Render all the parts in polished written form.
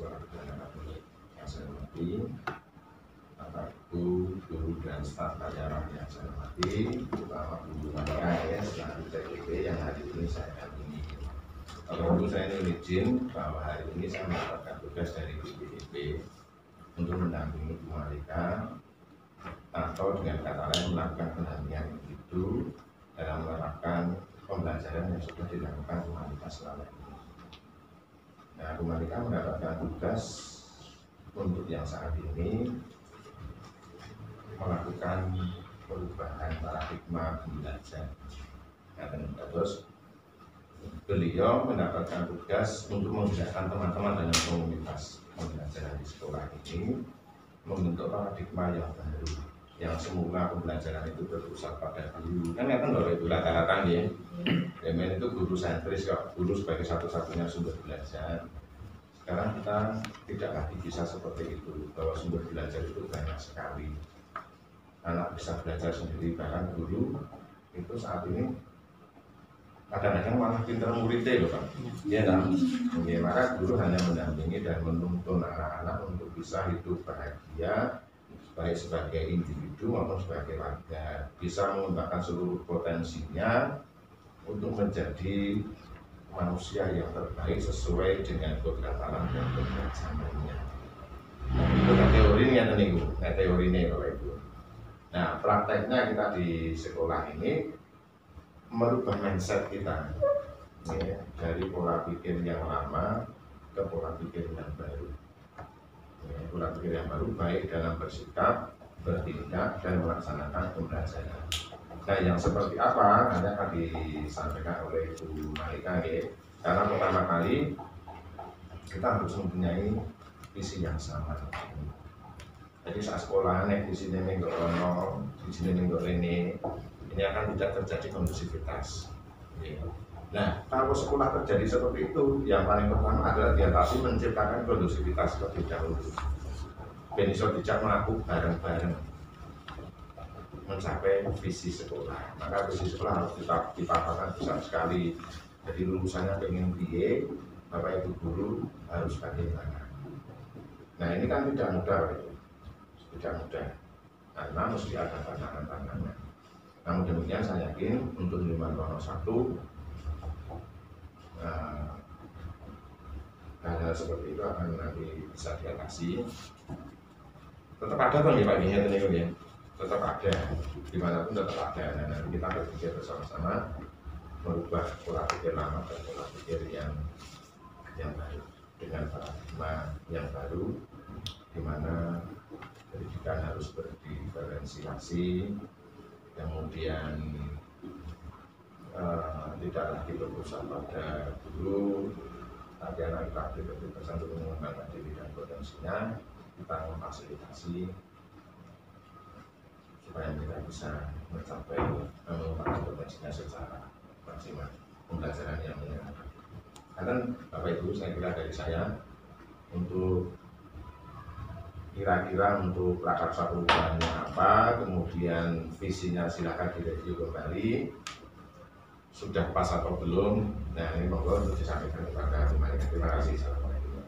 Sekolah Pidana Katolik yang saya hormati, Bapak Ibu, guru dan staf pelajaran yang saya hormati, terutama guru Maria ya, selaku TPP yang hari ini saya dampingi. Kalau dulu saya ini izin bahwa hari ini saya mendapatkan tugas dari BPIP untuk mendampingi Bu Malika, atau dengan kata lain melakukan pendampingan itu dalam menerapkan pembelajaran yang sudah dilakukan Bu Malika selama ini. Nah, Bu Malika mendapatkan tugas untuk yang saat ini melakukan perubahan paradigma belajar. Terus beliau mendapatkan tugas untuk memudahkan teman-teman dalam komunitas pembelajaran di sekolah ini membentuk paradigma yang baru, yang semula pembelajaran itu berpusat pada guru. Kan Bapak Ibu rata-rata ya, Demen itu guru sentris kok, guru sebagai satu-satunya sumber belajar. Sekarang kita tidak lagi bisa seperti itu, bahwa sumber belajar itu banyak sekali. Anak bisa belajar sendiri, bahkan guru itu saat ini kadang-kadang malah pinter muridnya loh Pak. Iya kan? Oke, maka guru hanya mendampingi dan menuntun anak-anak untuk bisa hidup bahagia, baik sebagai individu maupun sebagai warga, bisa mengembangkan seluruh potensinya untuk menjadi manusia yang terbaik sesuai dengan kodrat alam dan kodrat zamannya. Nah, itu teorinya nih Bu, teorinya Bapak Ibu. Nah, prakteknya kita di sekolah ini merubah mindset kita ya, dari pola pikir yang lama ke pola pikir yang baru. Ya, pola pikir yang baru baik dalam bersikap, bertindak, dan melaksanakan pembelajaran. Nah, yang seperti apa hanya akan disampaikan oleh Bu Malika ya. Karena pertama kali kita harus mempunyai visi yang sama. Jadi saat sekolah di sini minggu ono, di sini minggu ini akan tidak terjadi kondusivitas. Nah, kalau sekolah terjadi seperti itu, yang paling pertama adalah diatasi menciptakan kondusivitas terlebih dahulu. Beniso dijak melakukan bareng-bareng mencapai visi sekolah. Maka visi sekolah harus dipaparkan besar sekali. Jadi lulusannya pengen piye, Bapak Ibu guru harus bagaimana. Nah, ini kan tidak mudah, tidak mudah, karena mesti ada tantangan-tantangannya. Namun demikian saya yakin untuk Lima Tono 1 hal-hal seperti itu akan nanti bisa diatasi. Tetap ada tuh nih Pak ya, tetap ada, dimanapun tetap ada. Nah, nanti kita berpikir bersama-sama merubah pola pikir lama dan pola pikir yang baru dengan paradigma yang baru, di mana pendidikan harus berdiferensiasi, kemudian tidak lagi berpusat pada guru, tapi anak kita berbebas untuk mengembangkan diri dan potensinya, kita memfasilitasi supaya kita bisa mencapai mengembangkan potensinya secara maksimal, pembelajaran yang menyenangkan. Karena Bapak Ibu, saya kira dari saya untuk kira-kira untuk prakarsa perubahannya apa, kemudian visinya silakan direview kembali, sudah pas atau belum. Nah, ini monggo untuk disampaikan kepada teman-teman. Terima kasih. Assalamualaikum.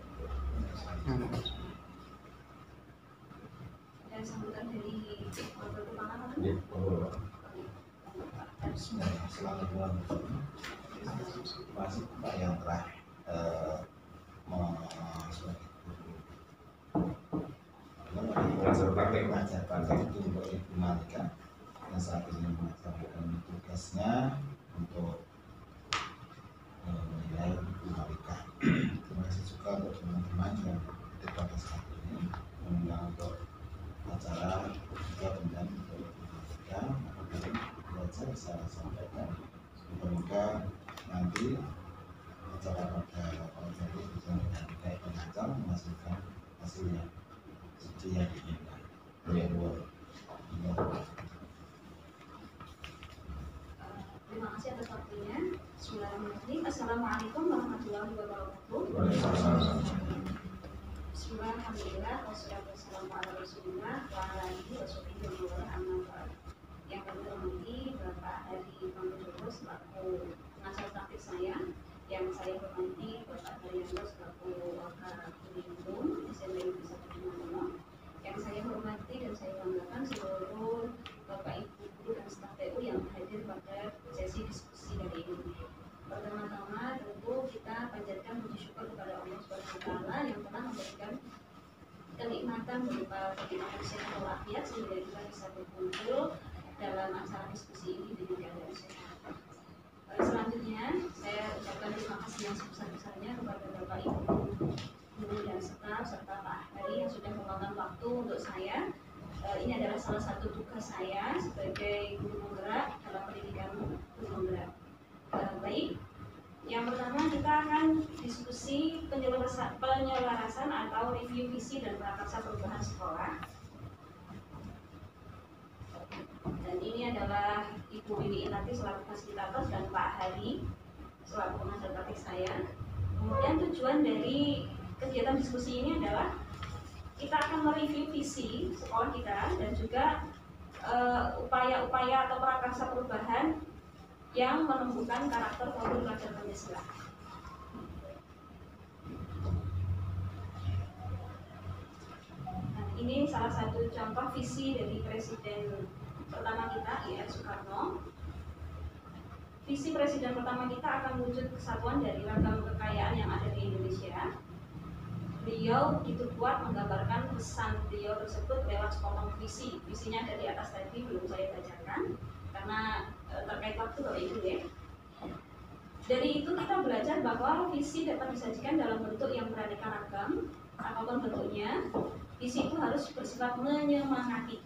Dan sambutan dari Bapak Kepala. Ya, monggo. Selamat malam. Terima kasih Pak yang telah mengajar praktek itu untuk Ibu Malika yang saat ini melaksanakan tugasnya untuk menilai Ibu Malika. Terima kasih juga untuk teman-teman yang hadir pada saat ini mengundang untuk acara juga kemudian untuk Ibu Malika. Maka dari belajar saya sampaikan semoga nanti acara pada jadi bisa menjadi pengajar menghasilkan hasil yang seperti yang diinginkan. Terima kasih atas waktunya. Bismillahirrahmanirrahim. Assalamualaikum warahmatullahi wabarakatuh. Bismillahirrahmanirrahim. Wassalamualaikum warahmatullahi wabarakatuh. Yang kami hormati Bapak Hadi Pamudjoto selaku pengajar praktik saya, yang saya hormati Bapak Haryanto selaku Wakil memudahkan berupa bagaimana sehat walafiat sehingga kita bisa berkumpul dalam acara diskusi ini dengan keadaan sehat. Selanjutnya saya ucapkan terima kasih yang sebesar-besarnya kepada Bapak Ibu guru dan staf serta Pak Hari yang sudah meluangkan waktu untuk saya. Ini adalah salah satu tugas saya sebagai guru penggerak dalam pendidikan guru penggerak. Baik, yang pertama kita akan diskusi penyelarasan atau review visi dan prakarsa perubahan sekolah. Dan ini adalah Ibu Lili Inati selaku fasilitator dan Pak Hari selaku pengajar praktik saya. Kemudian tujuan dari kegiatan diskusi ini adalah kita akan mereview visi sekolah kita dan juga upaya-upaya atau prakarsa perubahan yang menumbuhkan karakter kaum pelajar Pancasila. Nah, ini salah satu contoh visi dari Presiden pertama kita, I.R. Soekarno. Visi Presiden pertama kita akan wujud kesatuan dari ragam kekayaan yang ada di Indonesia. Beliau begitu kuat menggambarkan pesan beliau tersebut lewat sepotong visi. Visinya ada di atas tadi, belum saya bacakan karena terkait waktu Bapak Ibu ya. Dari itu kita belajar bahwa visi dapat disajikan dalam bentuk yang beraneka ragam, apapun bentuknya. Visi itu harus bersifat menyemangati,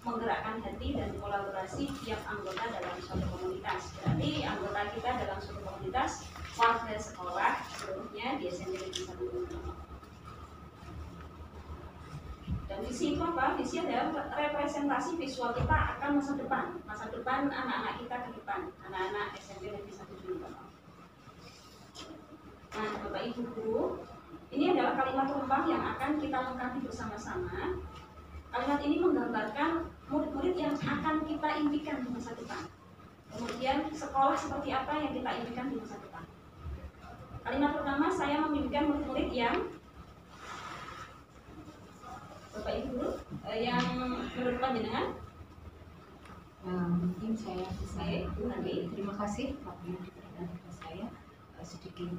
menggerakkan hati dan kolaborasi tiap anggota dalam suatu komunitas. Berarti anggota kita dalam suatu komunitas, warga sekolah seluruhnya di SMP Negeri 1 Dan visi itu apa? Visi adalah representasi visual kita akan masa depan anak-anak kita ke depan, anak-anak SMP Negeri 1 Nah, Bapak Ibu guru, ini adalah kalimat rempah yang akan kita lengkapi bersama-sama. Kalimat ini menggambarkan murid-murid yang akan kita impikan di masa depan. Kemudian sekolah seperti apa yang kita impikan di masa depan. Kalimat pertama, saya memimpikan murid-murid yang Bapak Ibu yang menurut panjenengan? Mungkin saya bisa nanti. Terima kasih Pak Yudi kepada saya sedikit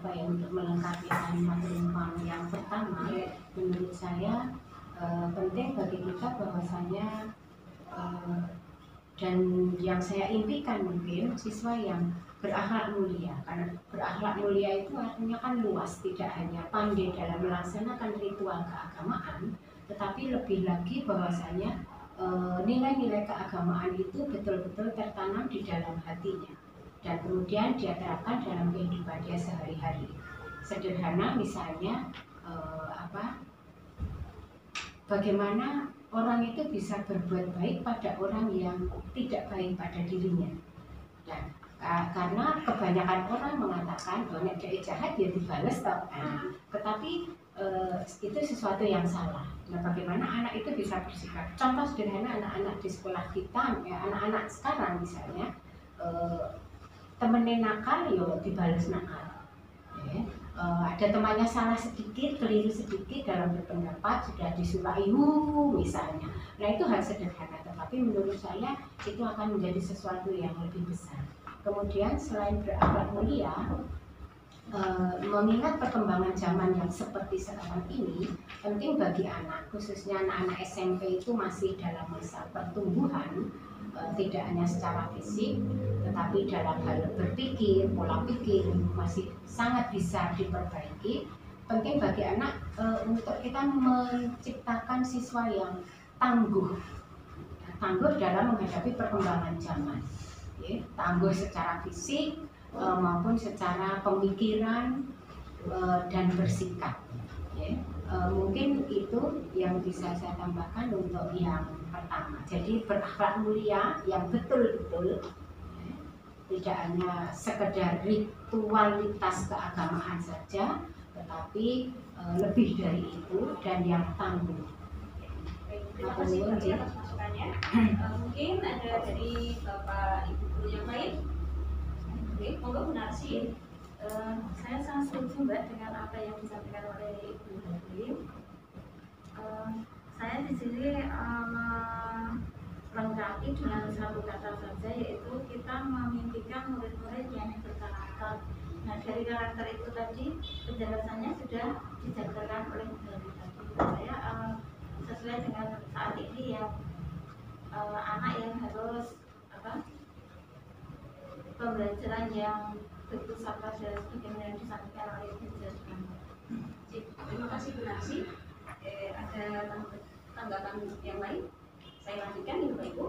untuk melengkapi kalimat rempah yang pertama. Menurut saya penting bagi kita bahwasanya dan yang saya impikan mungkin siswa yang berakhlak mulia, karena berakhlak mulia itu artinya kan luas, tidak hanya pandai dalam melaksanakan ritual keagamaan, tetapi lebih lagi bahwasanya nilai-nilai keagamaan itu betul-betul tertanam di dalam hatinya dan kemudian dia terapkan dalam kehidupan dia sehari-hari. Sederhana misalnya bagaimana orang itu bisa berbuat baik pada orang yang tidak baik pada dirinya. Dan karena kebanyakan orang mengatakan bahwa dia jahat dia dibalas toh. Tetapi itu sesuatu yang salah. Nah, bagaimana anak itu bisa bersikap? Contoh sederhana anak-anak di sekolah kita, anak-anak sekarang misalnya temennya nakal, yo dibalas nakal. Ada temannya salah sedikit, keliru sedikit dalam berpendapat, sudah disulai misalnya. Nah itu hal sederhana, tetapi menurut saya itu akan menjadi sesuatu yang lebih besar. Kemudian selain berakhlak mulia, mengingat perkembangan zaman yang seperti sekarang ini, penting bagi anak, khususnya anak-anak SMP itu masih dalam masa pertumbuhan, tidak hanya secara fisik, tetapi dalam hal berpikir, pola pikir masih sangat bisa diperbaiki. Penting bagi anak untuk kita menciptakan siswa yang tangguh dalam menghadapi perkembangan zaman, tangguh secara fisik maupun secara pemikiran dan bersikap. Mungkin itu yang bisa saya tambahkan untuk yang pertama. Jadi berakhlak mulia yang betul-betul tidak hanya sekedar ritualitas keagamaan saja, tetapi lebih dari itu dan yang tangguh. Terima kasih atas masukannya. Mungkin ada dari Bapak Ibu guru yang lain. Oke, monggo Bu Narsi. Saya sangat setuju Mbak dengan apa yang disampaikan oleh Ibu Nadine. Saya di sini melengkapi dengan satu kata saja, yaitu kita memimpikan murid-murid yang berkarakter. Nah dari karakter itu tadi penjelasannya sudah dijabarkan oleh Bu Nadine tadi. Saya yang berpusat pada bagaimana yang disampaikan oleh Bu Jazman. Terima kasih Bu Narsi. Ada tanggapan yang lain? Saya lanjutkan ini Bapak Ibu.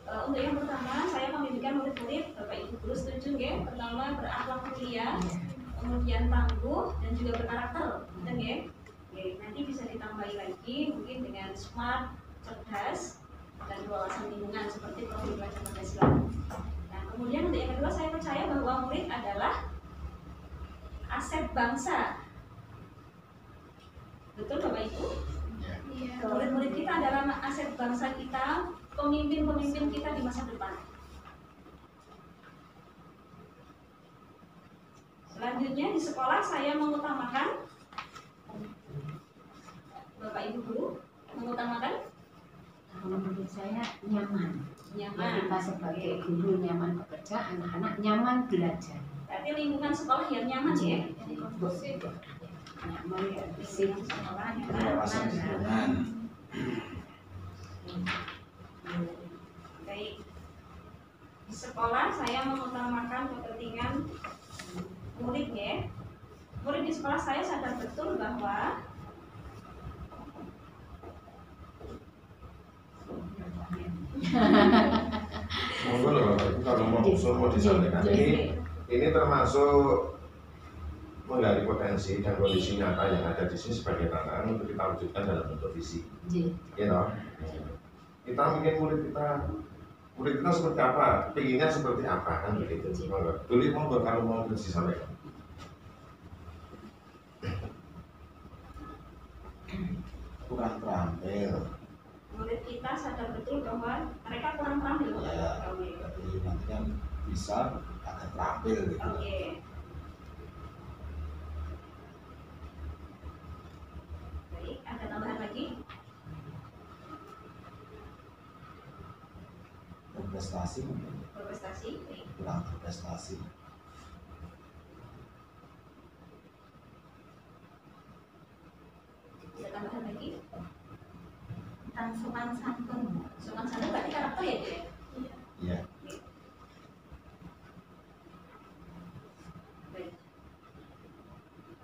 Untuk yang pertama, saya membimbingkan murid-murid, Bapak Ibu guru setuju ya? Pertama berakhlak mulia, kemudian tangguh dan juga berkarakter, dan ya. Nanti bisa ditambahi lagi mungkin dengan smart, cerdas, dan wawasan lingkungan seperti profil pelajar Pancasila. Nah, kemudian untuk yang kedua, saya percaya bahwa murid adalah aset bangsa. Betul Bapak Ibu? Ya. Murid-murid kita adalah aset bangsa kita, pemimpin-pemimpin kita di masa depan. Selanjutnya di sekolah saya mengutamakan, Bapak Ibu guru, mengutamakan Menurut saya nyaman. nyaman. Kita sebagai guru nyaman bekerja, anak-anak nyaman belajar. Berarti lingkungan sekolah yang nyaman ya. Nyaman bersih. Lingkungan sekolah Wawasan nyaman. lingkungan. Baik. Di sekolah saya mengutamakan kepentingan murid ya. Murid di sekolah saya sadar betul bahwa Monggo loh Bapak Ibu, kalau mau usul mau disampaikan ini termasuk menggali potensi dan kondisi nyata yang ada di sini sebagai tantangan untuk kita wujudkan dalam bentuk visi. You know? Kita mungkin murid kita seperti apa, pinginnya seperti apa kan begitu. Monggo kalau mau disampaikan. Kurang terampil. murid kita sadar betul bahwa mereka kurang terampil. Ya, jadi nanti kan bisa agak terampil gitu. Oke. Baik, ada tambahan lagi? Berprestasi mungkin Berprestasi. Baik. kurang berprestasi. Ada tambahan lagi? Tentang sopan santun. Sopan santun berarti karakter ya, Bu? Iya. Baik.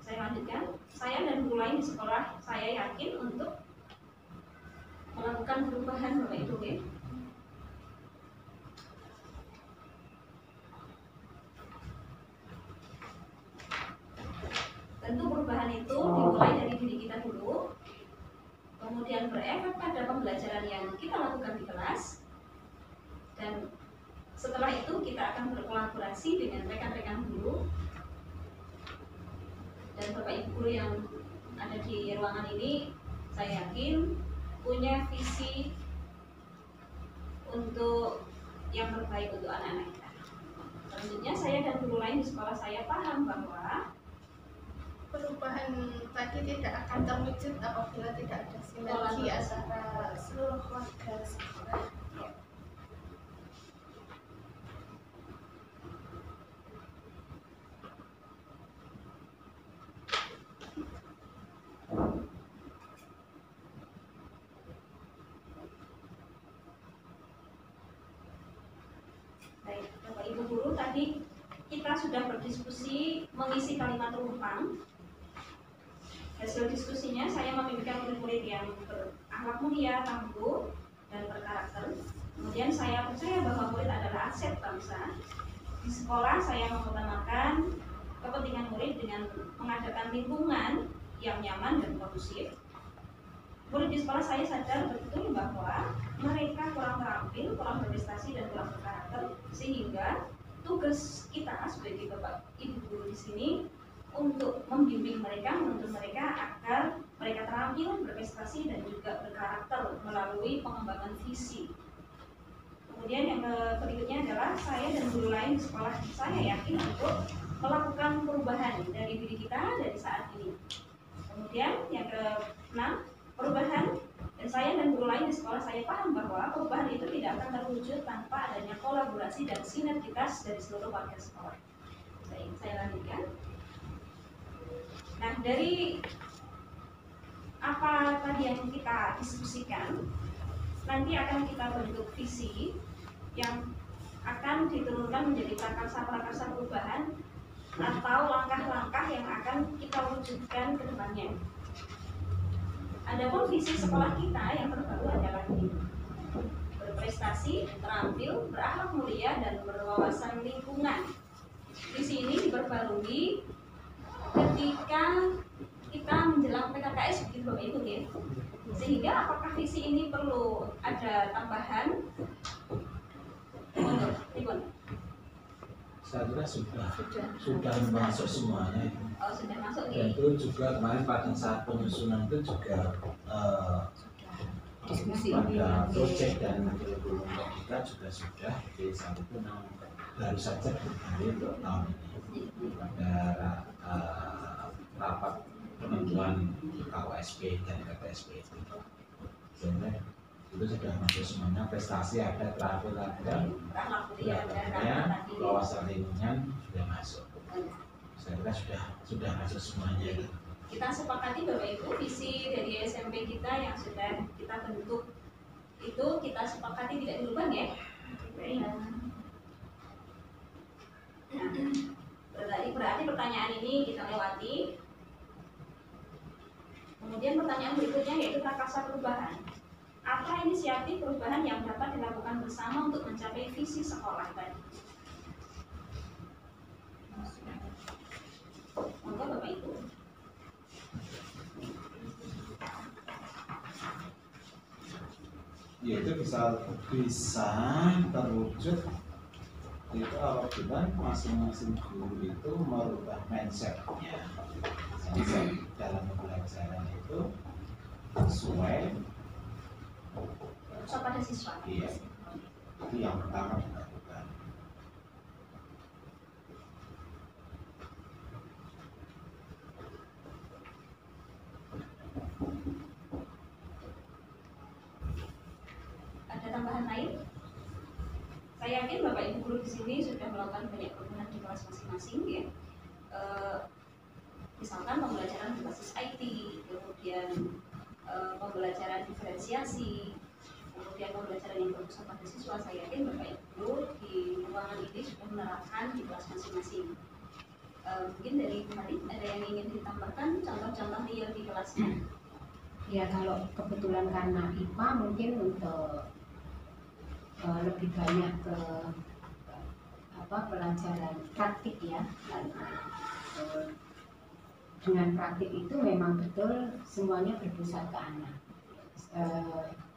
Saya lanjutkan. Saya dan guru lain di sekolah saya yakin untuk melakukan perubahan Bapak Ibu ya. Tentu perubahan itu dimulai dari diri kita dulu, kemudian berefek pada pembelajaran yang kita lakukan di kelas, dan setelah itu kita akan berkolaborasi dengan rekan-rekan guru dan Bapak Ibu guru yang ada di ruangan ini. Saya yakin punya visi untuk yang terbaik untuk anak-anak kita. Selanjutnya saya dan guru lain di sekolah saya paham bahwa perubahan tadi tidak akan terwujud apabila tidak ada sinergi antara seluruh warga sekolah. baik, Bapak Ibu guru, tadi kita sudah berdiskusi mengisi kalimat rumpang. Hasil diskusinya saya membimbingkan murid-murid yang berakhlak mulia, tangguh, dan berkarakter. Kemudian saya percaya bahwa murid adalah aset bangsa. Di sekolah saya mengutamakan kepentingan murid dengan mengadakan lingkungan yang nyaman dan kondusif. Murid di sekolah saya sadar betul bahwa mereka kurang terampil, kurang berprestasi, dan kurang berkarakter, sehingga tugas kita sebagai Bapak Ibu guru di sini untuk membimbing mereka, menuntun mereka agar mereka terampil, berprestasi, dan juga berkarakter melalui pengembangan visi. Kemudian yang berikutnya adalah saya dan guru lain di sekolah saya yakin untuk melakukan perubahan dari diri kita dari saat ini. Kemudian yang keenam, perubahan, dan saya dan guru lain di sekolah saya paham bahwa perubahan itu tidak akan terwujud tanpa adanya kolaborasi dan sinergitas dari seluruh warga sekolah. Baik, saya lanjutkan. Nah, dari apa tadi yang kita diskusikan, nanti akan kita bentuk visi yang akan diturunkan menjadi prakarsa-prakarsa perubahan atau langkah-langkah yang akan kita wujudkan ke depannya. Adapun visi sekolah kita yang terbaru adalah ini: berprestasi, terampil, berakhlak mulia, dan berwawasan lingkungan. Visi ini diperbarui ketika kita menjelang PKKS, begitu Bapak Ibu ya. Sehingga apakah visi ini perlu ada tambahan? Saya kira sudah masuk semuanya. Oh, sudah masuk Dan ya. itu juga kemarin pada saat penyusunan itu juga Diskusi. pada proyek dan kurikulum logika juga sudah di saat itu baru saja berakhir untuk tahun ini pada rapat penentuan KOSP dan KTSP itu. Sehingga itu sudah masuk semuanya, prestasi ada, terampil ada, Berakhlak mulia dan ya, tadi. wawasan lingkungan sudah masuk. Saya kira sudah masuk semuanya. Kita sepakati Bapak Ibu, visi dari SMP kita yang sudah kita bentuk itu kita sepakati tidak dirubah ya. Nah, berarti pertanyaan ini kita lewati. Kemudian pertanyaan berikutnya yaitu prakarsa perubahan. Apa inisiatif perubahan yang dapat dilakukan bersama untuk mencapai visi sekolah tadi? Monggo Bapak Ibu. Yaitu bisa terwujud itu apabila masing-masing guru itu merubah mindsetnya dalam pembelajaran itu sesuai Pada siswa. iya, itu yang pertama dilakukan. Ada tambahan lain? Saya yakin Bapak Ibu guru di sini sudah melakukan banyak perubahan di kelas masing-masing ya. Misalkan pembelajaran berbasis IT, kemudian pembelajaran diferensiasi, kemudian pembelajaran yang berfokus pada siswa. Saya yakin Bapak Ibu di ruangan ini sudah menerapkan di kelas masing-masing. Mungkin dari kemarin ada yang ingin ditambahkan contoh-contoh real di kelasnya. Ya kalau kebetulan karena IPA mungkin untuk lebih banyak ke pelajaran praktik ya, karena dengan praktik itu memang betul semuanya berpusat ke anak.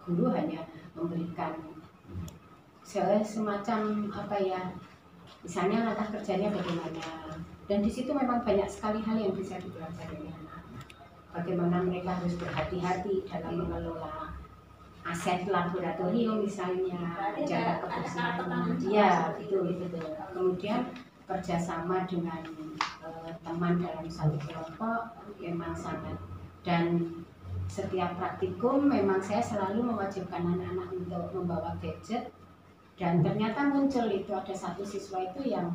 Guru hanya memberikan semacam misalnya langkah kerjanya bagaimana, dan di situ memang banyak sekali hal yang bisa dipelajari oleh anak. Bagaimana mereka harus berhati-hati dalam mengelola aset laboratorium misalnya, jaga kebersihan. Ya betul. Kemudian kerjasama dengan teman dalam satu kelompok memang sangat, dan setiap praktikum memang saya selalu mewajibkan anak-anak untuk membawa gadget. Dan ternyata muncul itu ada satu siswa itu yang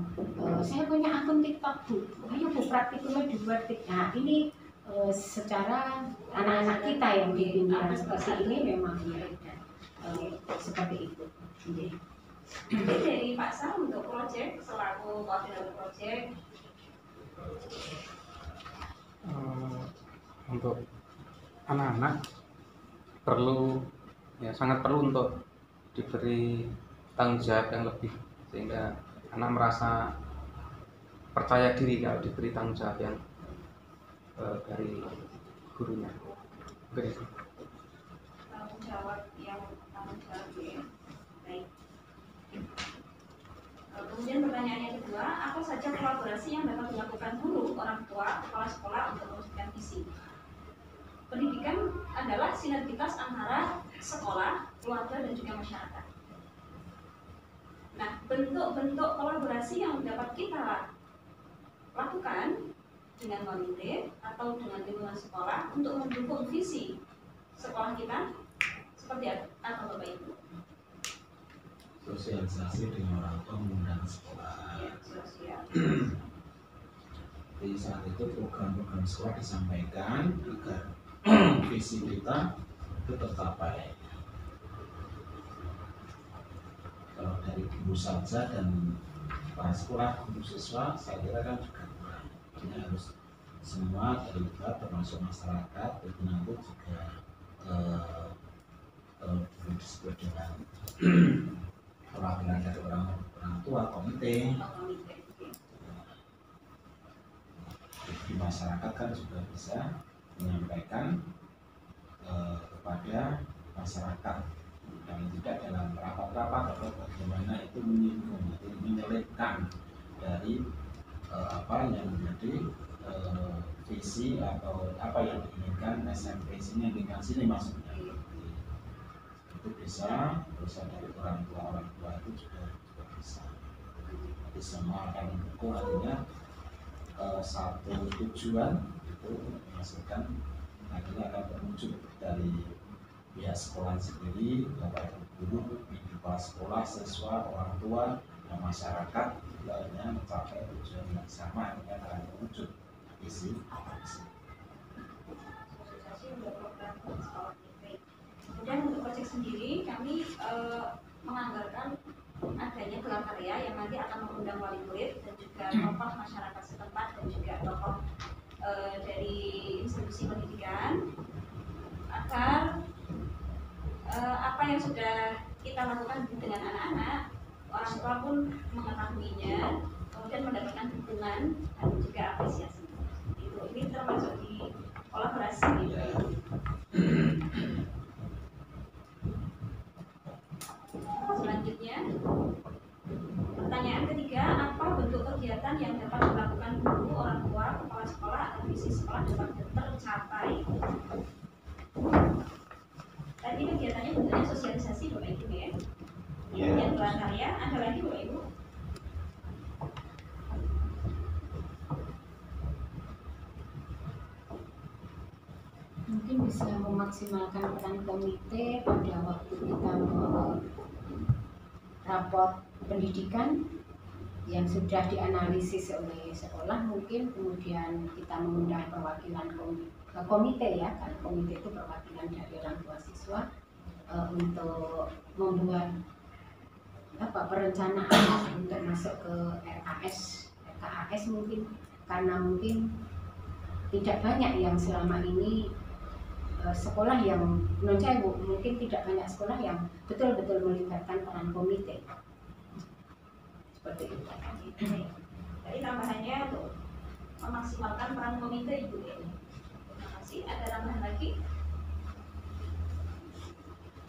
saya punya akun TikTok Bu, ayo Bu praktikumnya dibuat. Nah ini secara anak-anak kita yang di bimbingan seperti ini memang seperti itu. Mungkin dari Pak Sar untuk proyek selaku koordinator proyek. Untuk anak-anak sangat perlu untuk diberi tanggung jawab yang lebih, sehingga anak merasa percaya diri kalau diberi tanggung jawab yang dari gurunya. Tanggung jawab ya. Baik. Kemudian pertanyaan yang kedua, apa saja kolaborasi yang dapat dilakukan guru, orang tua, kepala sekolah untuk mewujudkan visi? Pendidikan adalah sinergitas antara sekolah, keluarga, dan juga masyarakat. Nah, bentuk-bentuk kolaborasi yang dapat kita lakukan dengan volunteer atau dengan lingkungan sekolah untuk mendukung visi sekolah kita seperti apa Bapak Ibu? Sosialisasi dengan orang tua mengundang sekolah. Ya, sosial. Di saat itu program-program sekolah disampaikan agar visi kita itu tercapai. Kalau dari dari guru saja dan kepala sekolah, guru siswa, saya kira kan juga kurang. Ini harus semua terlibat, termasuk masyarakat, itu nanti juga disebut dengan perwakilan dari orang tua, komite. Di masyarakat kan juga bisa menyampaikan kepada masyarakat, dan tidak dalam rapat-rapat atau bagaimana itu menyinggung, menyelipkan dari apa yang menjadi visi atau apa yang diinginkan SMP sini, dengan sini maksudnya. Itu bisa dari orang tua itu juga bisa. Jadi semua akan mendukung, artinya satu tujuan itu menghasilkan, akhirnya akan terwujud dari pihak sekolah sendiri, bapak ibu guru, kepala sekolah, siswa, orang tua, dan masyarakat, akhirnya mencapai tujuan yang sama, akhirnya akan terwujud visi. Kemudian untuk proyek sendiri kami menganggarkan adanya gelar karya yang nanti akan mengundang wali murid dan juga tokoh masyarakat setempat dan juga tokoh dari institusi pendidikan, agar apa yang sudah kita lakukan dengan anak-anak, orang tua pun mengetahuinya, kemudian mendapatkan dukungan dan juga apresiasi. Ini termasuk di kolaborasi gitu. Selanjutnya, pertanyaan ketiga, apa bentuk kegiatan yang dapat dilakukan guru, orang tua, kepala sekolah, agar visi sekolah dapat tercapai? Tadi kegiatannya bentuknya sosialisasi, Bapak Ibu ya. Kemudian gelar karya, ada lagi Bapak Ibu? Mungkin bisa memaksimalkan peran komite pada waktu kita raport pendidikan yang sudah dianalisis oleh sekolah, mungkin kemudian kita mengundang perwakilan komite ya, kan komite itu perwakilan dari orang tua siswa untuk membuat perencanaan untuk masuk ke RKAS mungkin, karena mungkin tidak banyak yang selama ini sekolah yang menurut saya mungkin tidak banyak sekolah yang betul-betul melibatkan peran komite seperti itu. Jadi tambahannya untuk memaksimalkan peran komite Ibu ya. Terima kasih. Ada tambahan lagi?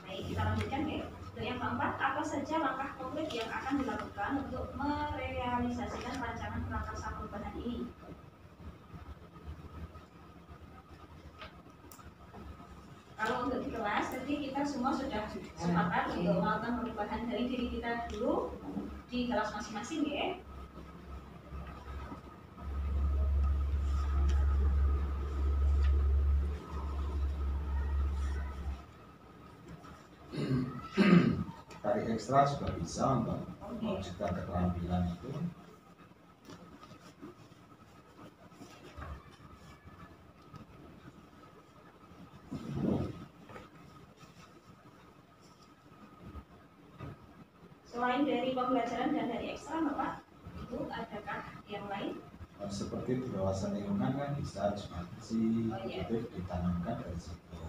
Baik, kita lanjutkan ya. Untuk yang keempat, apa saja langkah konkret yang akan dilakukan untuk merealisasikan rancangan prakarsa perubahan ini? Kalau untuk di kelas, tadi kita semua sudah sepakat untuk melakukan perubahan dari diri kita dulu di kelas masing-masing ya. Tarik ekstra juga bisa untuk mewujudkan keterampilan itu. Selain dari pembelajaran dan dari ekstra, Bapak, Ibu, adakah yang lain? Seperti di kawasan lingkungan kan bisa Jumatsi, itu ditanamkan dari situ.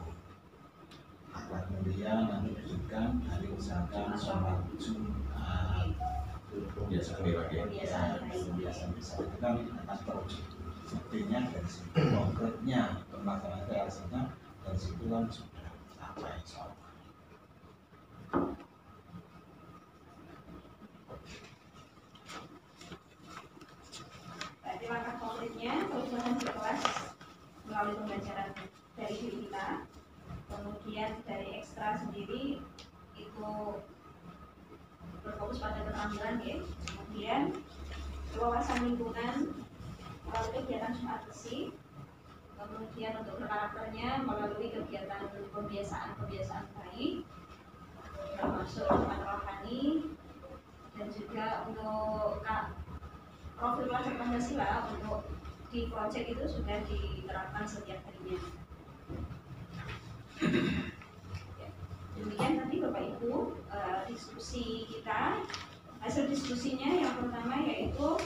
Akhlak mulia, nanti pendidikan, hari usahakan, sholat Jumat, biasa ya. biasa bisa itu kan akan terwujud. Sepertinya dari situ, konkretnya pelaksanaan realisasinya dari situ kan sudah sampai insya Allah. Langkah konkretnya perubahan di kelas melalui pembelajaran dari diri kita, kemudian dari ekstra sendiri itu berfokus pada keterampilan ya, kemudian wawasan lingkungan melalui kegiatan Jumat Besi, kemudian untuk berkarakternya melalui kegiatan kebiasaan baik, termasuk Jumat rohani, dan juga untuk profil pelajar Pancasila untuk di proyek itu sudah diterapkan setiap harinya. Demikian tadi Bapak Ibu diskusi kita Hasil diskusinya yang pertama yaitu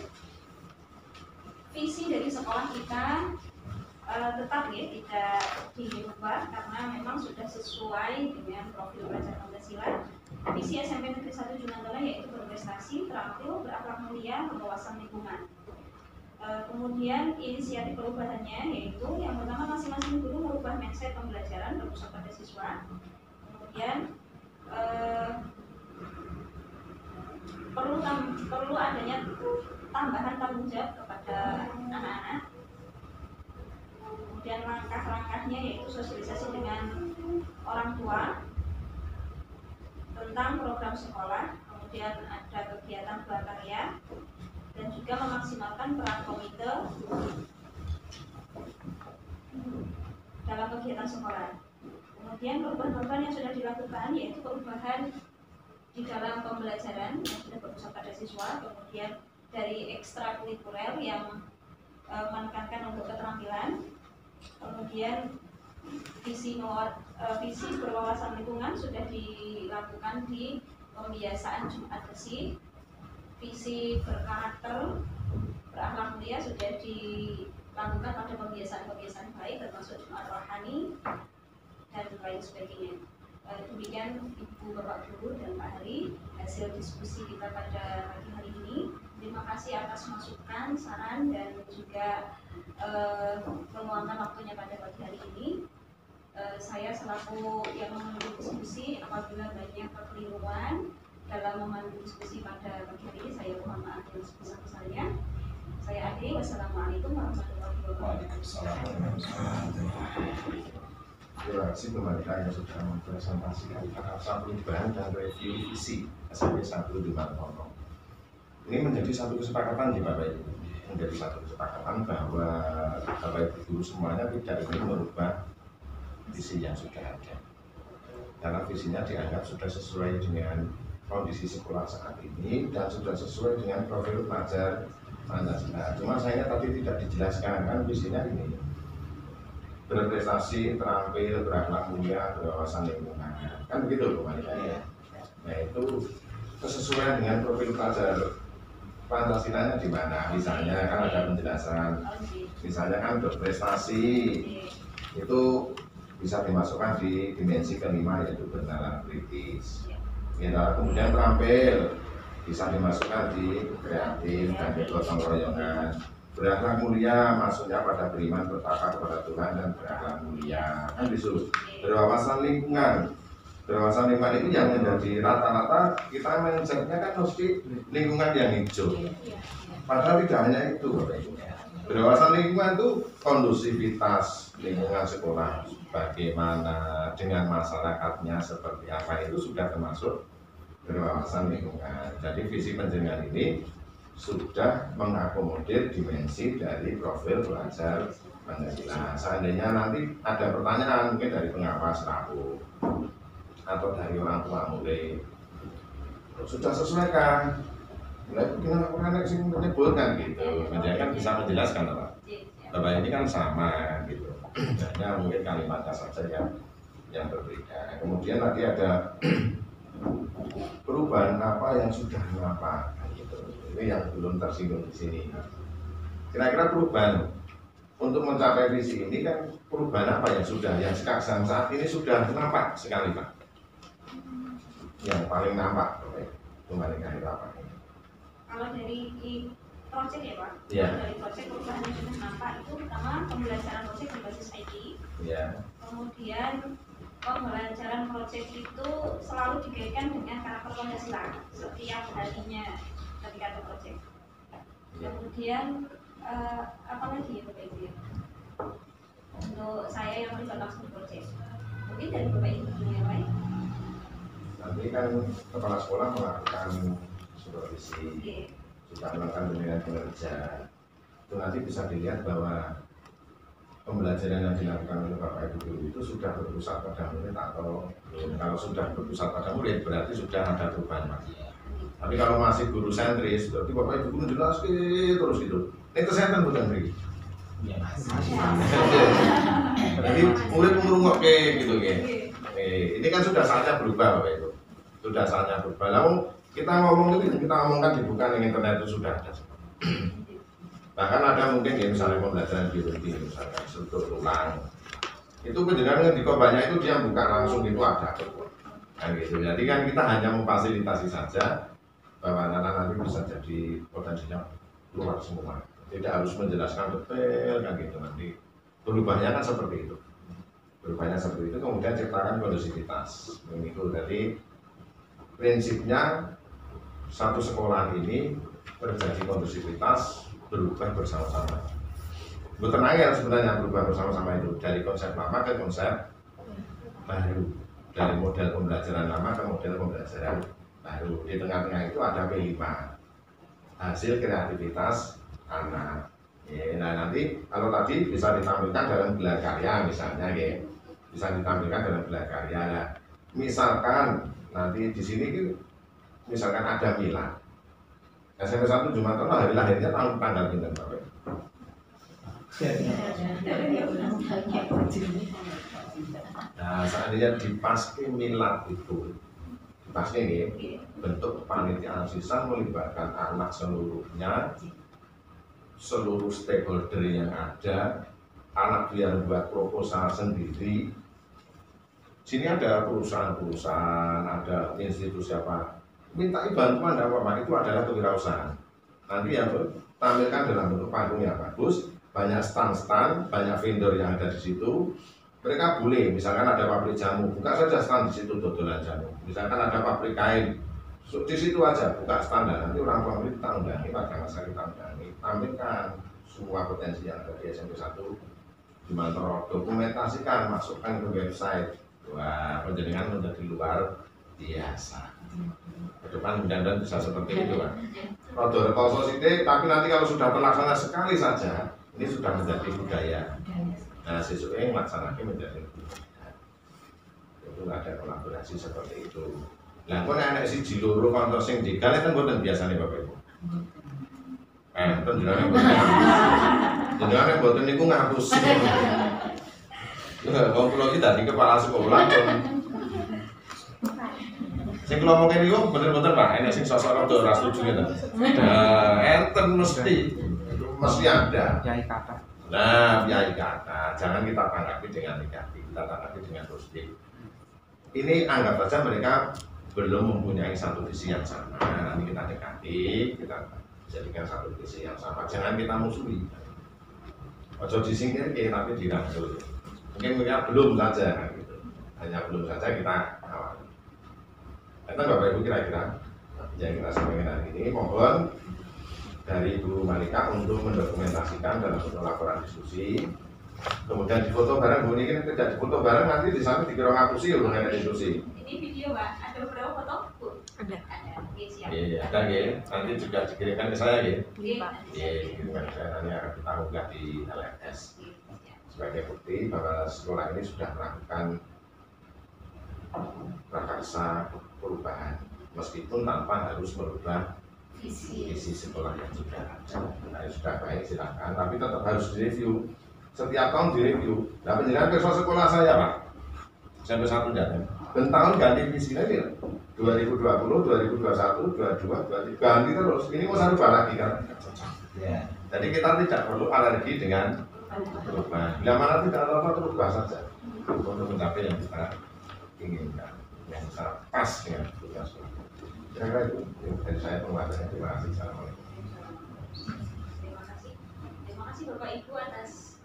visi dari sekolah kita tetap ya tidak dirubah karena memang sudah sesuai dengan profil pelajar Pancasila. Visi SMP Negeri 1 Junantola yaitu berprestasi, terampil, berakhlak mulia, berwawasan lingkungan. Kemudian inisiatif perubahannya yaitu yang pertama masing-masing guru merubah mindset pembelajaran berpusat pada siswa. Kemudian perlu adanya tambahan tanggung jawab kepada anak-anak. Kemudian langkah-langkahnya yaitu sosialisasi dengan orang tua tentang program sekolah, kemudian ada kegiatan prakarya dan juga memaksimalkan peran komite dalam kegiatan sekolah. Kemudian perubahan-perubahan yang sudah dilakukan yaitu perubahan di dalam pembelajaran yang sudah berpusat pada siswa, kemudian dari ekstrakurikuler yang menekankan untuk keterampilan, kemudian visi berwawasan lingkungan sudah dilakukan di pembiasaan Jumat Bersih, visi berkarakter berakhlak mulia sudah dilakukan pada pembiasaan-pembiasaan baik termasuk Jumat Rohani dan lain sebagainya. Demikian Ibu Bapak Guru dan Pak Hari hasil diskusi kita pada pagi hari ini. Terima kasih atas masukan, saran dan juga meluangkan waktunya pada pagi hari ini. Saya selaku yang memandu diskusi, apabila banyak kekeliruan dalam memandu diskusi pada pagi hari ini, saya mohon maaf yang sebesar-besarnya. Saya akhiri. Wassalamualaikum warahmatullahi wabarakatuh. Terima kasih kepada yang sudah mempresentasikan kata perubahan dan review visi SMP 1 Junantola. Ini menjadi satu kesepakatan di Bapak Ibu, menjadi satu kesepakatan bahwa Bapak Ibu guru semuanya tidak ingin merubah visi yang sudah ada, karena visinya dianggap sudah sesuai dengan kondisi sekolah saat ini dan sudah sesuai dengan profil pelajar Pancasila. Cuma saya tadi tidak dijelaskan kan visinya ini berprestasi, terampil, berakhlak mulia, berwawasan lingkungan, kan begitu Pak Malika. Nah itu kesesuaian dengan profil pelajar Pancasilanya di mana? Misalnya kan ada penjelasan, misalnya kan berprestasi itu bisa dimasukkan di dimensi kelima yaitu bernalar kritis. Ya, kemudian terampil bisa dimasukkan di kreatif dan gotong royongan. Berakhlak mulia maksudnya pada beriman, bertakwa kepada Tuhan dan berakhlak mulia. Kan disuruh berwawasan lingkungan. Berwawasan lingkungan itu yang menjadi rata-rata kita mindsetnya kan mesti lingkungan yang hijau. Padahal tidak hanya itu, Bapak Ibu. Berwawasan lingkungan itu kondusivitas lingkungan sekolah, bagaimana dengan masyarakatnya seperti apa, itu sudah termasuk berwawasan lingkungan. Jadi visi penjenengan ini sudah mengakomodir dimensi dari profil pelajar Pancasila. Seandainya nanti ada pertanyaan mungkin dari pengawas RAU atau dari orang tua murid, sudah sesuaikan. Mulai bagaimana orang sih menyebutkan gitu, menjadi kan bisa menjelaskan Pak. Bapak ini kan sama gitu, hanya mungkin kalimatnya saja yang berbeda. Kemudian tadi ada perubahan apa yang sudah mengapa. Ini yang belum tersinggung di sini. Kira-kira perubahan untuk mencapai visi ini kan perubahan apa yang sudah, yang sekarang saat ini sudah nampak sekali Pak? Yang paling nampak, kembali ke apa? Kalau dari project ya Pak, ya. Dari project perubahan yang sudah nampak itu pertama pembelajaran project berbasis IT. Ya. Kemudian pembelajaran project itu selalu dikaitkan dengan karakter Pancasila setiap harinya ketika ada project. Kemudian apa lagi ya Bapak Ibu ya? Untuk saya yang terlibat langsung di project, mungkin dari Bapak Ibu yang lain. Nanti kan kepala sekolah melakukan supervisi, sudah melakukan penilaian kinerja. Itu nanti bisa dilihat bahwa pembelajaran yang dilakukan oleh Bapak Ibu guru itu sudah berpusat pada murid atau belum. Kalau sudah berpusat pada murid berarti sudah ada perubahan Pak. Tapi kalau masih guru sentris, berarti Bapak Ibu guru jelas terus gitu. Ini kesehatan bukan Bri? Iya Mas. Jadi murid merungok gitu. Ini kan sudah saatnya berubah Bapak Ibu. Sudah saatnya berubah. Lalu Kita ngomong itu kita ngomongkan di bukan yang internet itu sudah ada. Bahkan ada mungkin ya misalnya pembelajaran biologi misalkan struktur tulang. Itu penjelasan di banyak itu dia buka langsung itu ada. Nah, gitu. Jadi kan kita hanya memfasilitasi saja bahwa anak nanti bisa jadi potensinya keluar semua. Tidak harus menjelaskan detail kan gitu nanti. Berubahnya kan seperti itu. Berubahnya seperti itu kemudian ciptakan kondusivitas. Itu jadi prinsipnya satu sekolah ini terjadi kondusivitas berubah bersama-sama. Bukan angel sebenarnya berubah bersama-sama itu dari konsep lama ke konsep baru, dari model pembelajaran lama ke model pembelajaran baru. Di tengah-tengah itu ada P5 hasil kreativitas anak. Ya, nah nanti kalau tadi bisa ditampilkan dalam gelar karya misalnya, ya, bisa ditampilkan dalam gelar karya. Nah, misalkan nanti di sini misalkan ada Mila, SMP 1 Jumat hari lahirnya tanggal pinten Bapak? Nah, seandainya dipaski milad itu, dipaski ini bentuk kepanitiaan sisaan melibatkan anak seluruhnya, seluruh stakeholder yang ada, anak biar buat proposal sendiri. Sini ada perusahaan-perusahaan, ada institusi apa, minta bantuan apa-apa, itu adalah kewirausahaan. Nanti yang tampilkan dalam bentuk panggung yang bagus, banyak stand-stand, banyak vendor yang ada di situ. Mereka boleh, misalkan ada pabrik jamu, buka saja stand di situ dodolan jamu. Misalkan ada pabrik kain, di situ aja buka stand, dan nanti orang tua kita undangi, pada masa kita undangi, tampilkan semua potensi yang ada di SMP 1 Jumantoro, dokumentasikan, masukkan ke website. Wah, penjaringan menjadi luar biasa. Ke depan mudah-mudahan bisa seperti itu kan. Rodo rekoso sithik, tapi nanti kalau sudah terlaksana sekali saja, ini sudah menjadi budaya. Nah, siswa melaksanakan menjadi budaya. Itu ada kolaborasi seperti itu. Lah, kok nek siji loro kantor sing digal kan mboten biasane Bapak Ibu. Jenengan mboten niku ngapusi. Ya, kalau kula iki dadi kepala sekolah sing kula omongke niku bener-bener Pak, enek sing sosok rada ora setuju ngene. Enten mesti ada. Kiai kata. Nah, kiai kata, jangan kita tanggapi dengan negatif, kita tanggapi dengan positif. Ini anggap saja mereka belum mempunyai satu visi yang sama. Nanti kita dekati, kita jadikan satu visi yang sama. Jangan kita musuhi. Ojo disingkir, tapi dirangkul. Mungkin mereka belum saja, gitu. Hanya belum saja kita awal. Itu Bapak Ibu kira-kira yang kita sampaikan hari ini. Mohon dari Ibu Malika untuk mendokumentasikan dalam bentuk laporan diskusi. Kemudian difoto bareng, Bu ini kan tidak difoto bareng nanti di sana dikira ngapusi ya ada diskusi. Ini video Pak, ada beberapa foto Bu? Ada. Oke, siap. Iya, ada ya. Nanti juga dikirimkan ke saya ya. Iya, Iya, kirimkan ke saya nanti akan kita unggah di LMS sebagai bukti bahwa sekolah ini sudah melakukan prakarsa perubahan meskipun tanpa harus merubah visi sekolah yang sudah ada. Nah, sudah baik silakan, tapi tetap harus direview. Setiap tahun direview. Nah, penjelasan persoalan sekolah saya Pak, sampai 1 Januari. Dan tahun ganti visi lagi 2020, 2021, 22, 23 ganti terus. Ini mau rubah lagi kan? Ya. Jadi kita tidak perlu alergi dengan perubahan. Bila mana tidak apa-apa terus rubah saja untuk mencapai yang kita inginkan, yang bisa pas dengan tugas. Kira-kira itu dari saya penguatannya. Terima kasih. Assalamualaikum. Terima kasih Bapak Ibu atas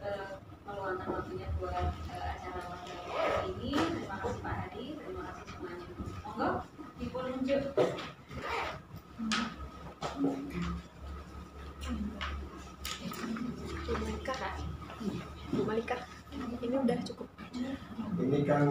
meluangkan waktunya buat acara wawancara ini. Terima kasih Pak Hadi, terima kasih semuanya. Monggo dipununjuk. Bu Malika, ini udah cukup. Ini kan